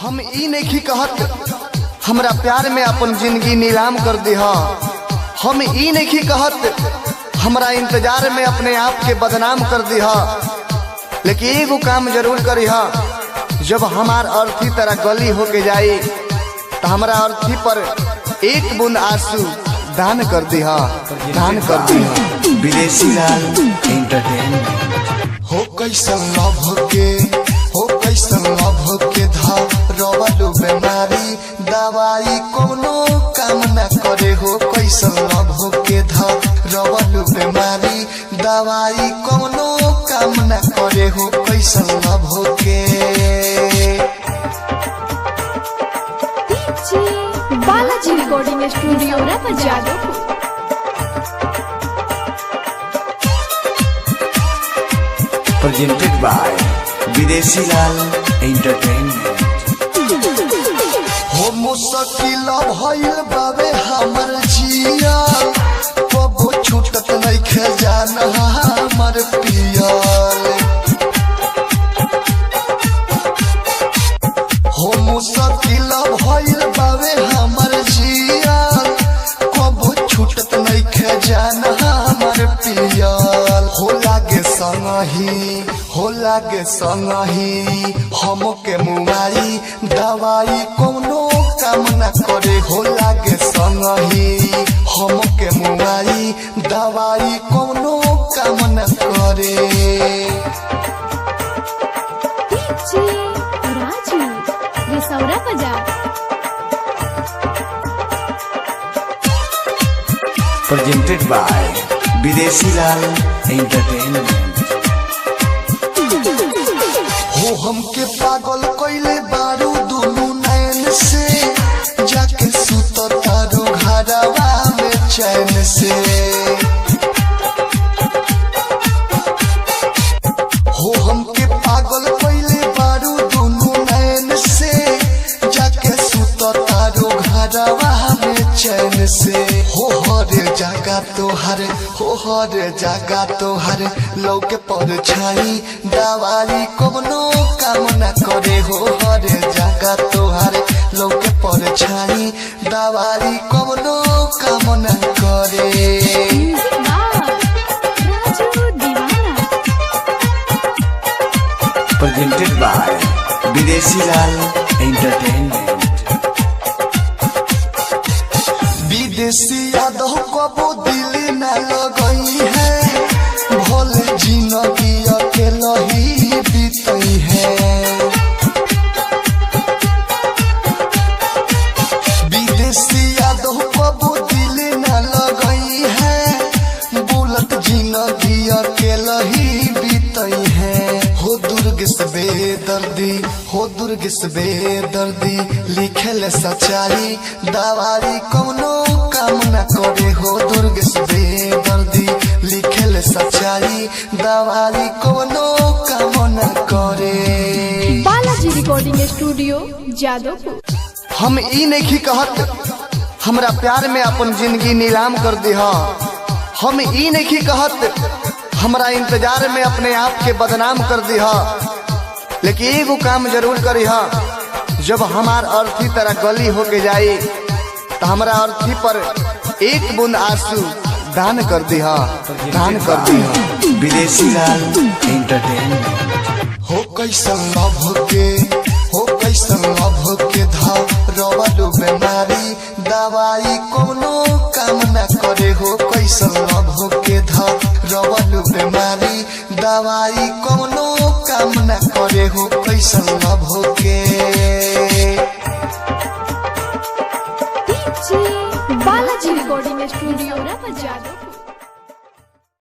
हम ई नहीं कहत हमरा प्यार में अपन जिंदगी नीलाम कर दिहा। हम ई नहीं कहत हमरा इंतजार में अपने आप के बदनाम कर दिहा। लेकिन एगो काम जरूर करिहा, जब हमार अर्थी तरह गली होके जाई तो हमरा अर्थी पर एक बूंद आंसू दान कर दिहा, दान कर दिहा। विदेशी लाल एंटरटेनमेंट। हो कैसन लव के, हो कैसन लव के धरवलु बीमारी, दवाई कोनो काम न करे। हो कैसन लव के धरवलु बीमारी, दवाई कोनो काम न करे। हो कैसन लव के। Balaji recording studio Jadavpur. Presented by Videshi Lal entertainment. हो मुश्किल भइल बाबे हमर जिया, कबो छूटत नइखे जान हमर पियल। हो मुश्किल भइल बाबे हमर जिया, कबो छूटत नइखे जान हमर पियल। हो लागे संगही, हो लागे संगही हमके मुआई, दवाई कोनो काम न करे। हो लागे संगही हमके मुआई, दवाई कोनो काम न करे। राजू रिसौरा बाजार। Presented by Videshi Lal entertainment. हो हमके पागल कइले बारू दुनु नैन से, जाके सुत तारू घरवा में चैन से। हो हमके पागल कइले बारू दुनु नैन से, जाके सुत तारू घरवा में चैन से। हो हरे जगह तोहर, हो हरे जगह तोहर लौके पर छाई, दवाई कोनो काम न करे। हो हरे जगह तोहर लौके पर छाई, दवाई कोनो काम न करे। राजू दीवाना। Presented by Videshi Lal entertainment. विदेशी यादव कबो दिल न लगई है, भोले जिंदगी अकेला ही बीतई है। विदेशी यादव कबो दिल न लगई है, बुलत जिंदगी अकेला ही बीतई है। हो दुर्ग से बेदर्दी, हो दुर्ग से बेदर्दी लिखल सच्चाई, दवाई कोनो काम न करे। हो दुर्ग से बेदर्दी लिखल सच्चाई, दवाई कोनो काम न करे। Balaji recording studio Jadavpur. हम ई नहीं कहत हमरा प्यार में अपन जिंदगी नीलाम कर दिहा। हम ई नहीं कहत हमरा इंतजार में अपने आप के बदनाम कर दिहा। लेकिन एगो काम जरूर करिहा, जब हमार अर्थी तरह गली होके जाई तो हमरा अर्थी पर एक बूंद आंसू दान कर दिहा, दान कर दिहा। विदेशी लाल एंटरटेनमेंट। हो कैसन लव के, हो कैसन लव के धरवलु बीमारी, दवाई कोनो काम न करे। हो कैसन लव के धरवलु बीमारी, दवाई कोनो काम न करे। हो कैसन लव के। Balaji recording studio Jadavpur.